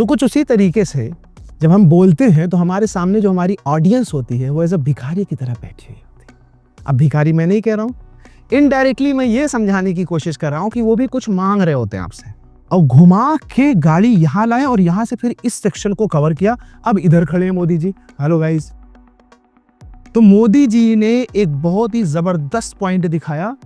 तो कुछ उसी तरीके से जब हम बोलते हैं तो हमारे सामने जो हमारी ऑडियंस होती है वो एज अ भिखारी की तरह बैठी हुई होती है। अब भिखारी मैं नहीं कह रहा हूँ, इनडायरेक्टली मैं ये समझाने की कोशिश कर रहा हूँ कि वो भी कुछ मांग रहे होते हैं आपसे, और घुमा के गाड़ी यहाँ लाए और यहाँ से फिर इस सेक्शन को कवर किया। अब इधर खड़े हैं मोदी जी। Hello guys. तो मोदी जी ने एक बहुत ही जबरदस्त पॉइंट दिखाया,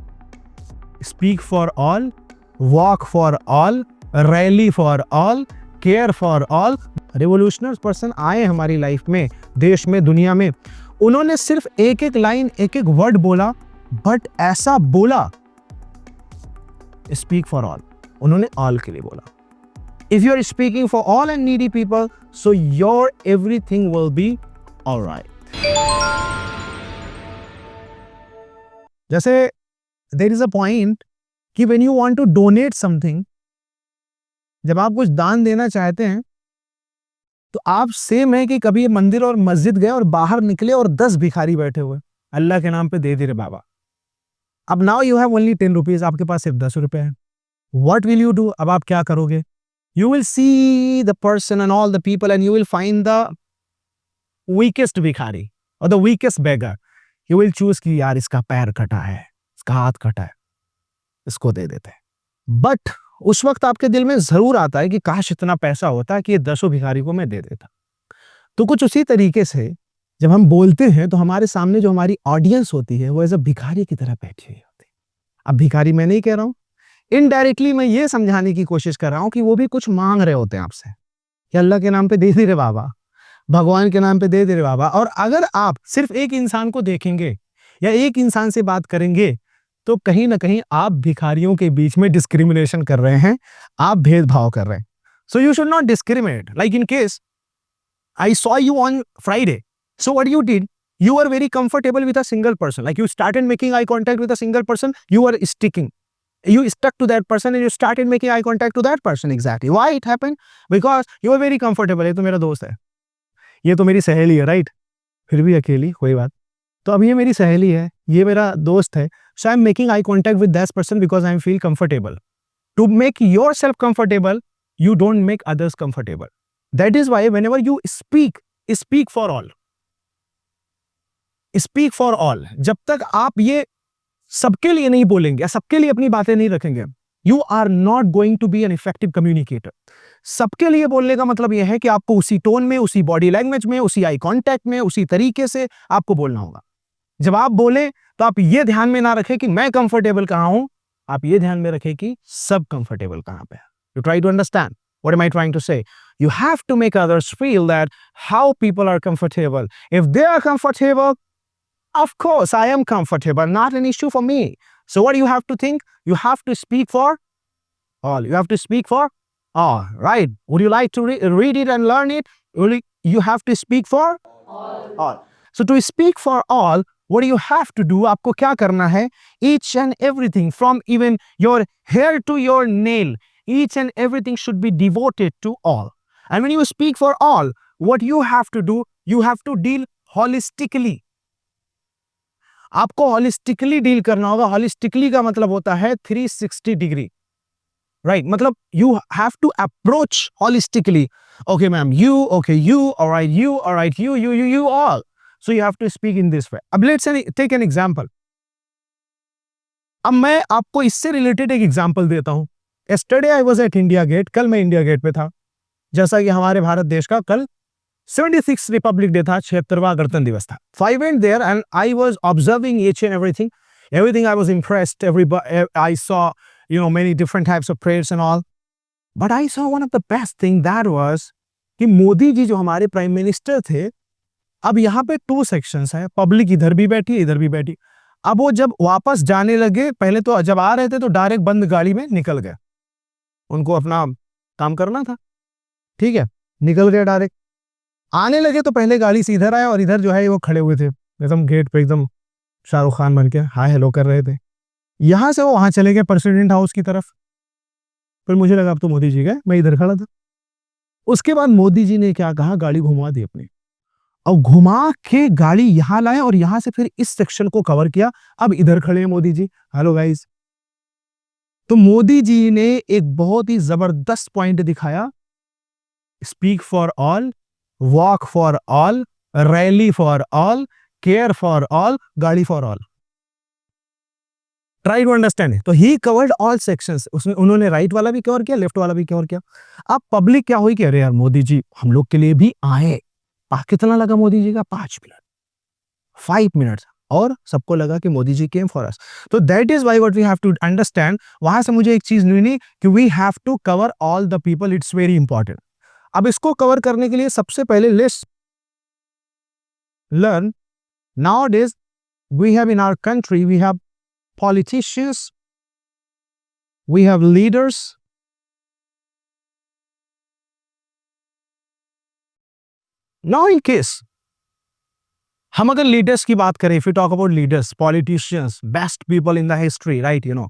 speak for all, walk for all, rally for all, care for all. Revolutionary person आए हमारी लाइफ में, देश में, दुनिया में। उन्होंने सिर्फ एक एक लाइन, एक एक वर्ड बोला, बट ऐसा बोला, स्पीक फॉर ऑल। उन्होंने ऑल के लिए बोला। If you are speaking for all and needy people, so your everything will be alright. जैसे देयर इज अ पॉइंट कि when you want to donate something, जब आप कुछ दान देना चाहते हैं तो आप सेम है कि कभी मंदिर और मस्जिद गए और बाहर निकले और 10 भिखारी बैठे हुए, अल्लाह के नाम पे दे दे रे बाबा। अब now you have only 10 rupees, आपके पास सिर्फ 10 रुपए है। What will you do? अब आप क्या करोगे? You will see the person and all the people and you will find the weakest भिखारी और the weakest beggar. You will choose कि यार इसका पैर कटा है, इसका हाथ कटा है, इसको दे देते हैं। बट उस वक्त आपके दिल में जरूर आता है कि काश इतना पैसा होता कि ये 10 भिखारी को मैं दे देता। तो कुछ उसी तरीके से जब हम बोलते हैं तो हमारे सामने जो हमारी ऑडियंस होती है वो एज अ भिखारी की तरह बैठी हुई होती है। अब भिखारी मैं नहीं कह रहा हूं, इनडायरेक्टली मैं ये समझाने की कोशिश कर रहा हूं कि वो भी कुछ मांग रहे होते हैं आपसे कि अल्लाह के नाम पे दे दे रे बाबा, भगवान के नाम पे दे दे रे बाबा। और अगर आप सिर्फ एक इंसान को देखेंगे या एक इंसान से बात करेंगे तो कहीं ना कहीं आप भिखारियों के बीच में डिस्क्रिमिनेशन कर रहे हैं, आप भेदभाव कर रहे हैं। So you should not discriminate. Like in case I saw you on Friday, so what you did, you are very comfortable with a single person, like you started making eye contact with a single person, you are stuck to that person and you started making eye contact to that person. Exactly why it happened? Because you are very comfortable. ये तो मेरा दोस्त है, ये तो मेरी सहेली है, राइट? फिर भी अकेली, कोई बात। तो अब ये मेरी सहेली है, ये मेरा दोस्त है, so I'm making eye contact with that person because I feel comfortable. To make yourself comfortable, you don't make others comfortable. That is why whenever you speak for all. Speak for all. जब तक आप ये सबके लिए नहीं बोलेंगे, सबके लिए अपनी बातें नहीं रखेंगे, you are not going to be an effective communicator. सबके लिए बोलने का मतलब यह है कि आपको उसी टोन में, उसी बॉडी लैंग्वेज में, उसी आई कांटेक्ट में, उसी तरीके से आपको बोलना होगा। जब आप बोले तो आप ये ध्यान में ना रखें कि मैं कंफर्टेबल कहां हूं, आप ये ध्यान में रखें कि सब कंफर्टेबल कहां पे है। You try to understand what am I trying to say? You have to make others feel that how people are comfortable. If they are comfortable, of course I am comfortable, not an issue for me. So what do you have to think? You have to speak for all. You have to speak for all, right? Would you like to read it and learn it? You have to speak for all. So to speak for all, what do you have to do? आपको क्या करना है? Each and everything, from even your hair to your nail, each and everything should be devoted to all. And when you speak for all, what you have to do, you have to deal holistically. आपको holistically deal करना होगा। holistically का मतलब होता है 360 degree, right? मतलब you have to approach holistically. Okay ma'am, you, okay you, alright you, alright you all. So you have to speak in this way. अब let's take an example. अब मैं आपको इससे रिलेटेड एक एग्जांपल देता हूं। Yesterday I was at India Gate. कल मैं इंडिया गेट पे था। जैसा कि हमारे भारत देश का कल 76 रिपब्लिक डे था, 76वां गणतंत्र दिवस था। So I went there and I was observing each and everything. Everything I was impressed. I saw, many different types of prayers and all. But I saw one of the best thing that was कि मोदी जी जो हमारे prime minister थे, अब यहाँ पे 2 sections हैं, public इधर भी बैठी, इधर भी बैठी। अब वो जब वापस जाने लगे, पहले तो जब आ रहे थे तो डायरेक्ट बंद गाड़ी में निकल गए, उनको अपना काम करना था, ठीक है, निकल गए डायरेक्ट। आने लगे तो पहले गाड़ी से इधर आया और इधर जो है वो खड़े हुए थे एकदम गेट पे, एकदम शाहरुख खान बन के हाय हेलो कर रहे थे। यहां से वो वहां चले गए प्रेसिडेंट हाउस की तरफ। फिर मुझे लगा अब तो मोदी जी गए, मैं इधर खड़ा था। उसके बाद मोदी जी ने क्या कहा, गाड़ी घुमा दी अपनी, और घुमा के गाड़ी यहां लाए और यहां से फिर इस सेक्शन को कवर किया। अब इधर खड़े हैं मोदी जी। Hello guys. तो मोदी जी ने एक बहुत ही जबरदस्त पॉइंट दिखाया, speak for all, walk for all, rally for all, care for all, गाड़ी for all. Try to understand. तो he covered all sections. उसमें उन्होंने राइट वाला भी कवर किया, लेफ्ट वाला भी कवर किया. अब पब्लिक क्या हुई कि अरे यार मोदी जी हम लोग के लिए भी आए. कितना लगा मोदी जी का? 5 मिनट, 5 मिनट्स. और सबको लगा कि मोदी जी केम फॉर अस. तो that is why what we have to understand. वहां से मुझे एक चीज मिली कि we have to cover all the people. It's very important. अब इसको कवर करने के लिए सबसे पहले let's learn. Nowadays we have in our country, we have politicians, we have leaders. Now in case हम अगर लीडर्स की बात करें, if we talk about leaders, politicians, best people in the history, right? You know,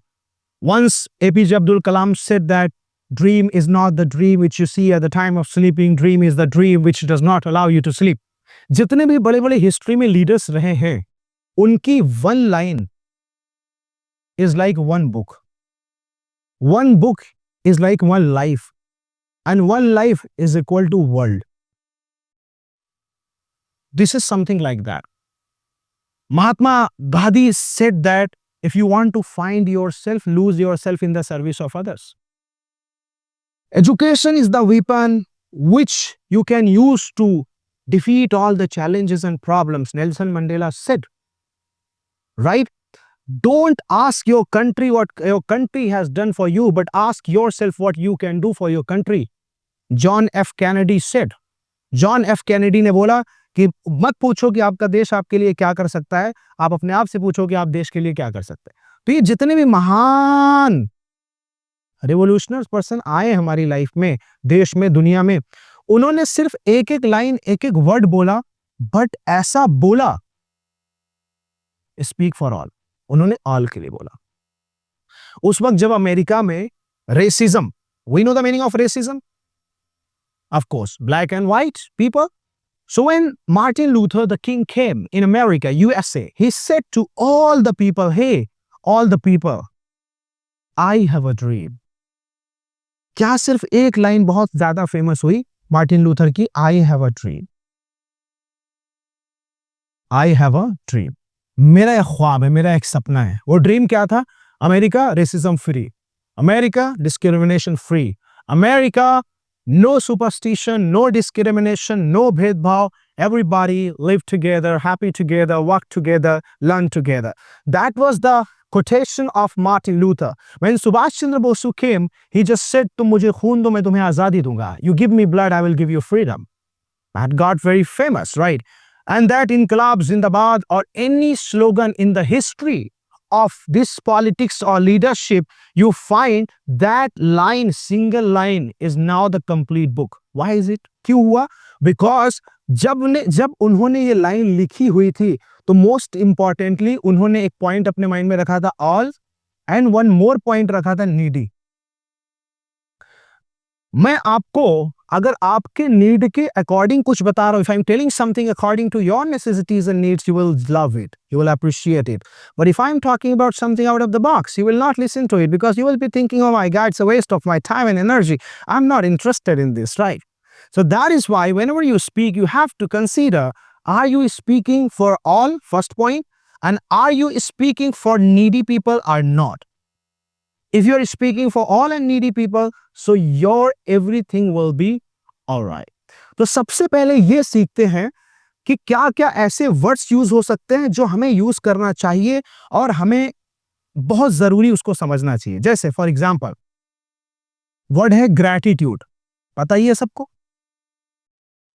once APJ Abdul Kalam said that dream is not the dream which you see at the time of sleeping, dream is the dream which does not allow you to sleep. जितने भी बड़े बड़े history में leaders रहे हैं, उनकी one line is like one book. One book is like one life, and one life is equal to world. This is something like that. Mahatma Gandhi said that if you want to find yourself, lose yourself in the service of others. Education is the weapon which you can use to defeat all the challenges and problems, Nelson Mandela said. Right? Don't ask your country what your country has done for you, but ask yourself what you can do for your country. John F. Kennedy said. John F. Kennedy ने बोला कि मत पूछो कि आपका देश आपके लिए क्या कर सकता है, आप अपने आप से पूछो कि आप देश के लिए क्या कर सकते हैं. तो ये जितने भी महान रिवोल्यूशनरी पर्सन आए हमारी लाइफ में, देश में, दुनिया में, उन्होंने सिर्फ एक एक लाइन, एक एक वर्ड बोला, बट ऐसा बोला, स्पीक फॉर ऑल. उन्होंने ऑल के लिए बोला. उस वक्त जब अमेरिका में racism, we know the meaning of racism, of course, black and white people. So when Martin Luther the King came in America, USA, he said to all the people, hey, all the people, I have a dream. क्या सिर्फ एक line बहुत ज्यादा famous हुई Martin Luther की, I have a dream. I have a dream. मेरा एक ख्वाब है, मेरा एक सपना है. वो ड्रीम क्या था? America racism free, America discrimination free, America no superstition, no discrimination, no bhedbhav. Everybody live together, happy together, work together, learn together. That was the quotation of Martin Luther. When Subhash Chandra Bose came, he just said, तुम मुझे खून दो, मैं तुम्हें आजादी दूंगा. You give me blood, I will give you freedom. That got very famous, right? And that Inqilab Zindabad or any slogan in the history of this politics or leadership, you find that line, single line is now the complete book. Why is it? क्यों हुआ? Because जब उन्होंने ये line लिखी हुई थी, तो most importantly उन्होंने एक पॉइंट अपने माइंड में रखा था all, and one more point रखा था needy. मैं आपको अगर आपके नीड के अकॉर्डिंग कुछ बता रहा हूं, if I'm telling something according to your necessities and needs, you will love it, you will appreciate it. But if I'm talking about something out of the box, you will not listen to it because you will be thinking, oh my God, it's a waste of my time and energy. I'm not interested in this, right? So that is why whenever you speak, you have to consider, are you speaking for all, first point, and are you speaking for needy people or not? If you're speaking for all and needy people, so your everything will be all right. तो सबसे पहले ये सीखते हैं कि क्या क्या ऐसे वर्ड्स यूज हो सकते हैं जो हमें यूज करना चाहिए और हमें बहुत जरूरी उसको समझना चाहिए. जैसे फॉर एग्जाम्पल वर्ड है ग्रैटिट्यूड. पता ही है सबको,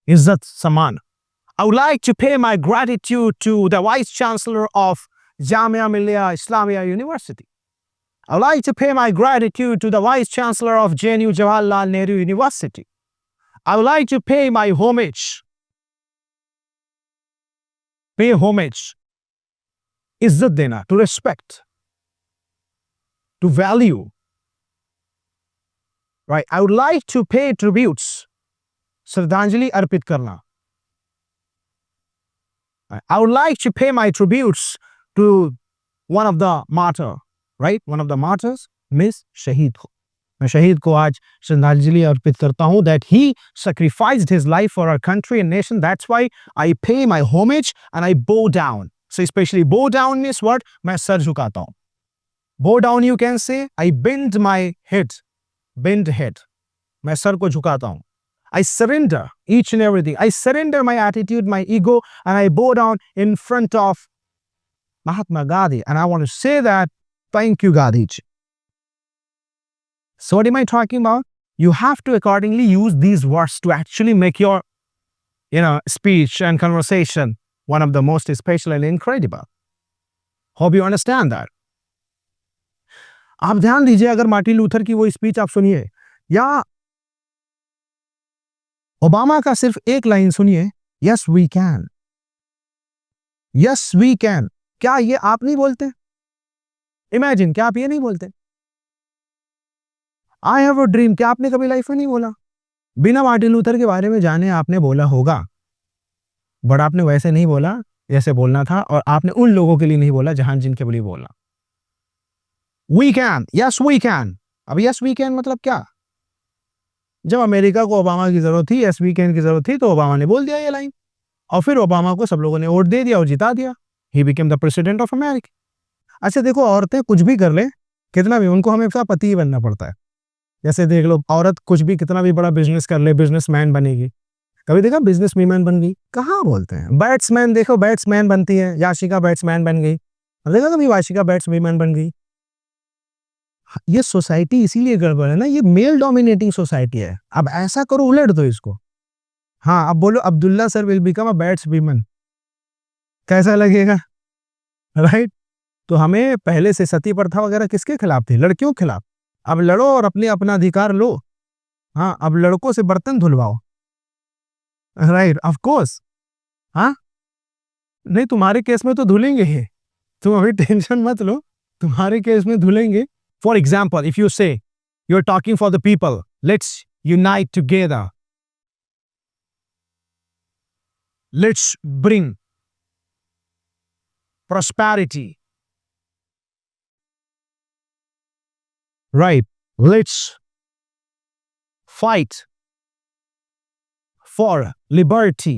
इज्जत, सम्मान. I would like to pay my gratitude to the Vice Chancellor of Jamia Millia Islamia University. I would like to pay my gratitude to the Vice Chancellor of JNU Jawaharlal Nehru University. I would like to pay my homage. Pay homage. इज्जत देना, to respect, to value. Right? I would like to pay tributes. श्रद्धांजलि अर्पित करना. I would like to pay my tributes to one of the martyr. Right? One of the martyrs, Miss Shaheed. मैं शहीद को आज श्रद्धांजलि अर्पित करता हूँ that he sacrificed his life for our country and nation. That's why I pay my homage and I bow down. So especially bow down means what? मैं sir झुकाता हूँ. Bow down you can say I bend my head. Bend head. मैं sir को झुकाता हूँ. I surrender each and everything. I surrender my attitude, my ego, and I bow down in front of Mahatma Gandhi. And I want to say that, thank you, Gandhi. So what am I talking about? You have to accordingly use these words to actually make your, speech and conversation one of the most special and incredible. Hope you understand that. आप ध्यान दीजिए, अगर Martin Luther की वो speech आप सुनिए या Obama का सिर्फ एक लाइन सुनिए, yes we can, yes we can, क्या ये आप नहीं बोलते? इमेजिन, क्या आप ये नहीं बोलते? आई हैव अ ड्रीम, क्या आपने कभी लाइफ में नहीं बोला? बिना मार्टिन लूथर के बारे में जाने आपने बोला होगा, बट आपने वैसे नहीं बोला जैसे बोलना था, और आपने उन लोगों के लिए नहीं बोला जहां जिनके लिए बोलना. We can, yes we can. अब यस वी कैन मतलब क्या? जब अमेरिका को ओबामा की जरूरत थी, यस वी कैन की जरूरत थी, तो ओबामा ने बोल दिया ये लाइन, और फिर ओबामा को सब लोगों ने वोट दे दिया और जिता दिया. He became the president of America. अच्छा देखो, औरतें कुछ भी कर ले, कितना भी, उनको हमेशा पति ही बनना पड़ता है. जैसे देख लो, औरत कुछ भी कितना भी बड़ा बिजनेस कर ले, बिजनेसमैन बनेगी. कभी देखा बिजनेस वीमेन बन गई? कहाँ बोलते हैं. बैट्समैन देखो, बैट्समैन बनती है, याशिका बैट्समैन बन गई. देखा कभी वाशिका बैट्समैन बन गई? ये सोसाइटी इसीलिए गड़बड़ है ना, ये मेल डोमिनेटिंग सोसाइटी है. अब ऐसा करो, उलट दो इसको. हाँ, अब बोलो Abdullah sir will become a batsman, कैसा लगेगा? राइट. तो हमें पहले से सती प्रथा वगैरह किसके खिलाफ थी? लड़कियों के खिलाफ. अब लड़ो और अपना अधिकार लो. हाँ, अब लड़कों से बर्तन धुलवाओ. Right, of course. हाँ, नहीं, तुम्हारे केस में तो धुलेंगे ही, तुम अभी टेंशन मत लो, तुम्हारे केस में धुलेंगे. For example, if you say you're talking for the people, let's unite together. Let's bring prosperity. Right. Let's fight for liberty.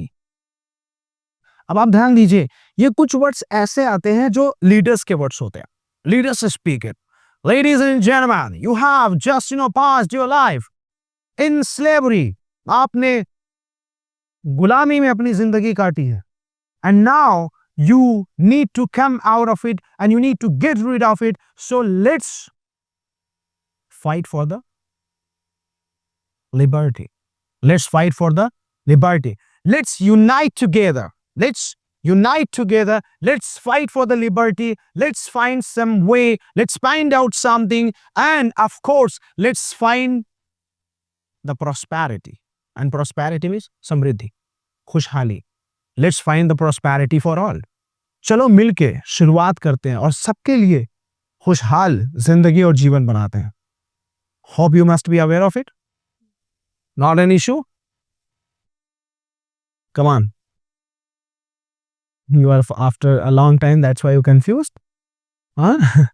अब आप ध्यान दीजिए, ये कुछ वर्ड्स ऐसे आते हैं जो लीडर्स के वर्ड्स होते हैं. Leaders speak it. Ladies and gentlemen, you have just, passed your life in slavery. आपने गुलामी में अपनी जिंदगी काटी है. And now you need to come out of it and you need to get rid of it. So let's fight for the liberty. Let's fight for the liberty. Let's unite together. Let's unite together. Let's fight for the liberty. Let's find some way. Let's find out something. And of course, let's find the prosperity. And prosperity means समृद्धि, खुशहाली. Let's find the prosperity for all. चलो मिलके शुरुआत करते हैं और सबके लिए खुशहाल जिंदगी और जीवन बनाते हैं. Hope you must be aware of it. Not an issue. Come on. You are after a long time, that's why you're confused. Huh?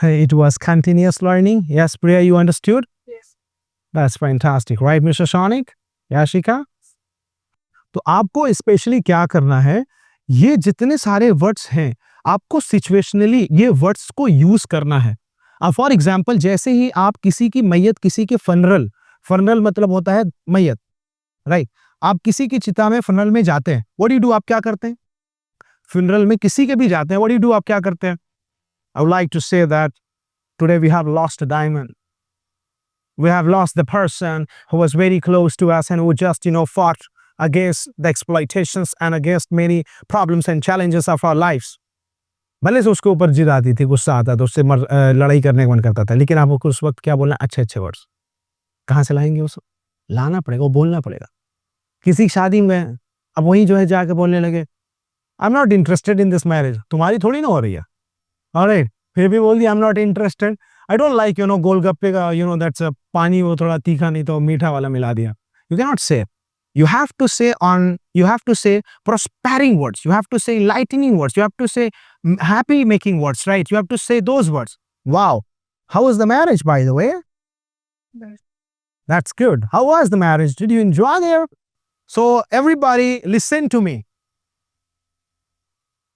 It was continuous learning. Yes, Priya, you understood? Yes. That's fantastic, right, Mr. Shanik? Yashika? तो आपको specially क्या करना है, ये जितने सारे words हैं, आपको सिचुएशनली ये वर्ड्स को यूज करना है. फॉर एग्जाम्पल, जैसे ही आप किसी की मैयत, किसी के फनरल, फनरल मतलब होता है मैयत, राइट. आप किसी की चिता में, फनरल में जाते हैं, व्हाट डू यू डू, आप क्या करते हैं? फ्यूनरल में किसी के भी जाते हैं, व्हाट डू यू डू, आप क्या करते हैं? I would like to say that today we have lost a diamond. We have lost the person who was very close to us and who just, fought against the exploitations and against many problems and challenges of our lives. भले से उसके ऊपर जिद आती थी, गुस्सा आता था, उससे लड़ाई करने का मन करता था, लेकिन आपको उस वक्त क्या बोलना? अच्छे अच्छे वर्ड्स. कहाँ से लाएंगे उसको? लाना पड़ेगा, वो बोलना पड़ेगा. किसी शादी में अब वही जो है जाके बोलने लगे, आई am not interested in this marriage. तुम्हारी थोड़ी ना हो रही है. ऑलराइट, फिर भी बोल दिया I am not interested. I don't like golgappe का दैट्स पानी वो थोड़ा तीखा नहीं तो मीठा वाला मिला दिया. यू कैन नॉट से. You have to say prospering words. You have to say enlightening words. You have to say happy making words, right? You have to say those words. Wow. How is the marriage, by the way? That's good. How was the marriage? Did you enjoy there? So everybody listen to me.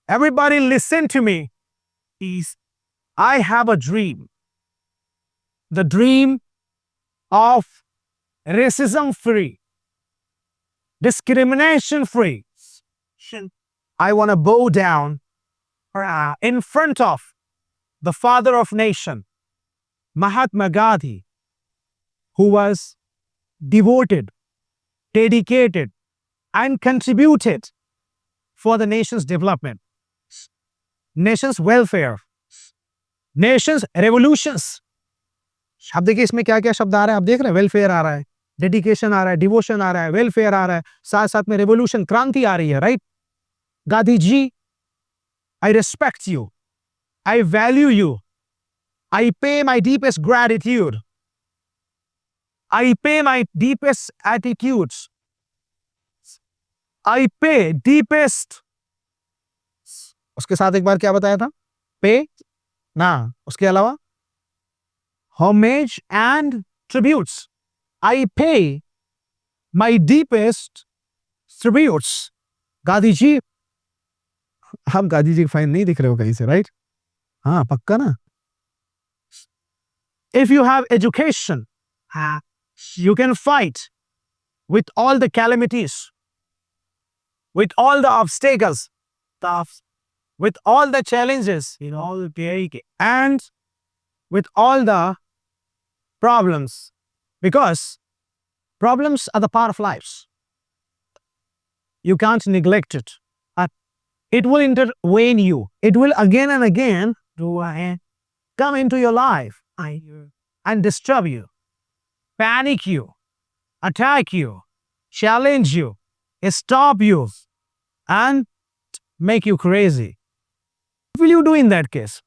Everybody listen to me. Please. I have a dream. The dream of racism free, discrimination free. I want to bow down in front of the father of nation, Mahatma Gandhi, who was devoted, dedicated, and contributed for the nation's development, nation's welfare, nation's revolutions. अब देखिए इसमें क्या क्या शब्द आ रहा है, आप देख रहे हैं, वेलफेयर आ रहा है, डेडिकेशन आ रहा है, डिवोशन आ रहा है, वेलफेयर आ रहा है, साथ साथ में रेवोल्यूशन, क्रांति आ रही है, right? Gandhi ji, I respect you, I value you, I pay my deepest gratitude, I pay my deepest attitudes, I pay deepest. उसके साथ एक बार क्या बताया था? पे ना, उसके अलावा homage and tributes. I pay my deepest tributes. Gandhi ji, आप गांधी जी फाइन नहीं दिख रहे हो कहीं से, राइट? हाँ, पक्का ना? If you have education, you can fight with all the calamities, with all the obstacles, with all the challenges, and with all the problems, because problems are the part of life. You can't neglect it. It will intervene you. It will again and again come into your life and disturb you, panic you, attack you, challenge you, stop you, and make you crazy. What will you do in that case?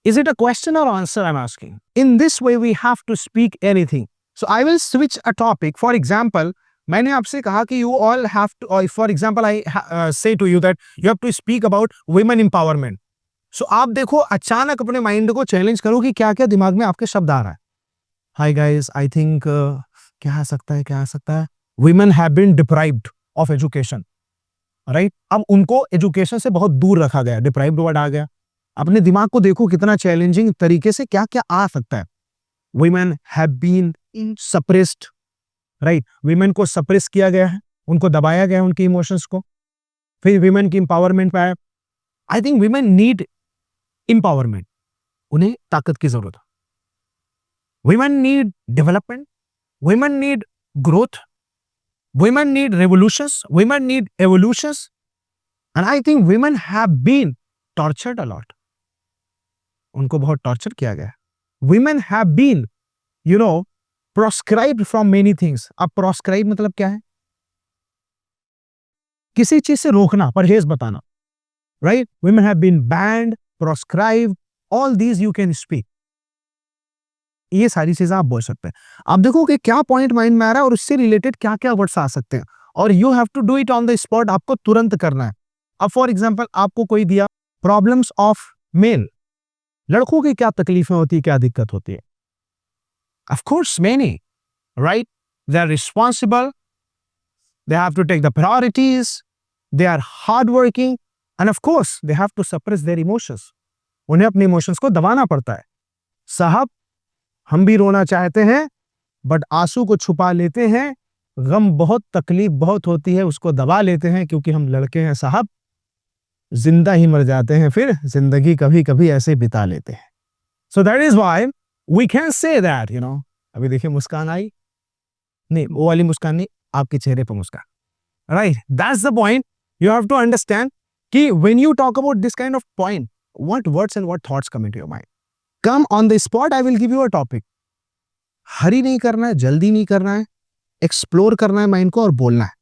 Is it a question or answer I'm asking? In this way, we have to speak anything. So I will switch a topic. For example, मैंने आपसे कहा कि you all have to, or for example, I say to you that you have to speak about women empowerment. So आप देखो, अचानक अपने mind को challenge करो कि क्या क्या दिमाग में आपके शब्द आ रहा है. Hi guys, I think क्या आ सकता है? Women have been deprived of education. Right? अब उनको एजुकेशन से बहुत दूर रखा गया, डिप्राइव्ड वर्ड आ गया. अपने दिमाग को देखो कितना चैलेंजिंग तरीके से क्या क्या आ सकता है. Women have been suppressed. Right, women को सप्रेस किया गया है, उनको दबाया गया है, उनकी इमोशंस को. फिर विमेन की इंपावरमेंट पे आया. I think women need empowerment, उन्हें ताकत की जरूरत है. Women need development, women need growth, women need revolutions, women need evolutions, and I think women have been tortured a lot. उनको बहुत टॉर्चर किया गया. Women have been, you know, proscribed from many things. अब proscribe मतलब क्या है? किसी चीज से रोकना, परहेज बताना, right? Women have been banned, proscribed, all these you can speak. ये सारी चीजें आप बोल सकते हैं. आप देखो कि क्या पॉइंट माइंड में आ रहा है और उससे रिलेटेड क्या क्या वर्ड्स आ सकते हैं, और you have to do it on the spot. आपको तुरंत करना है. अब फॉर एग्जाम्पल आपको कोई दिया, प्रॉब्लम्स ऑफ मेल, लड़कों की क्या तकलीफें होती है, क्या दिक्कत होती है. Of course, many, right? They are responsible. They have to take the priorities. They are hardworking. And of course, they have to suppress their emotions. उन्हें अपने इमोशंस को दबाना पड़ता है. साहब, हम भी रोना चाहते हैं, बट आंसू को छुपा लेते हैं. गम बहुत, तकलीफ बहुत होती है, उसको दबा लेते हैं, क्योंकि हम लड़के हैं साहब. जिंदा ही मर जाते हैं, फिर जिंदगी कभी कभी ऐसे बिता लेते हैं. So that is why we can say that, you know. अभी देखिए मुस्कान आई नहीं, वो वाली मुस्कान नहीं, आपके चेहरे पर मुस्कान. Right? That's the point. You have to understand कि when you talk about this kind of point, what words and what thoughts come into your mind. Come on the spot, I will give you a topic. हरी नहीं करना है, जल्दी नहीं करना है, explore करना है माइंड को और बोलना है.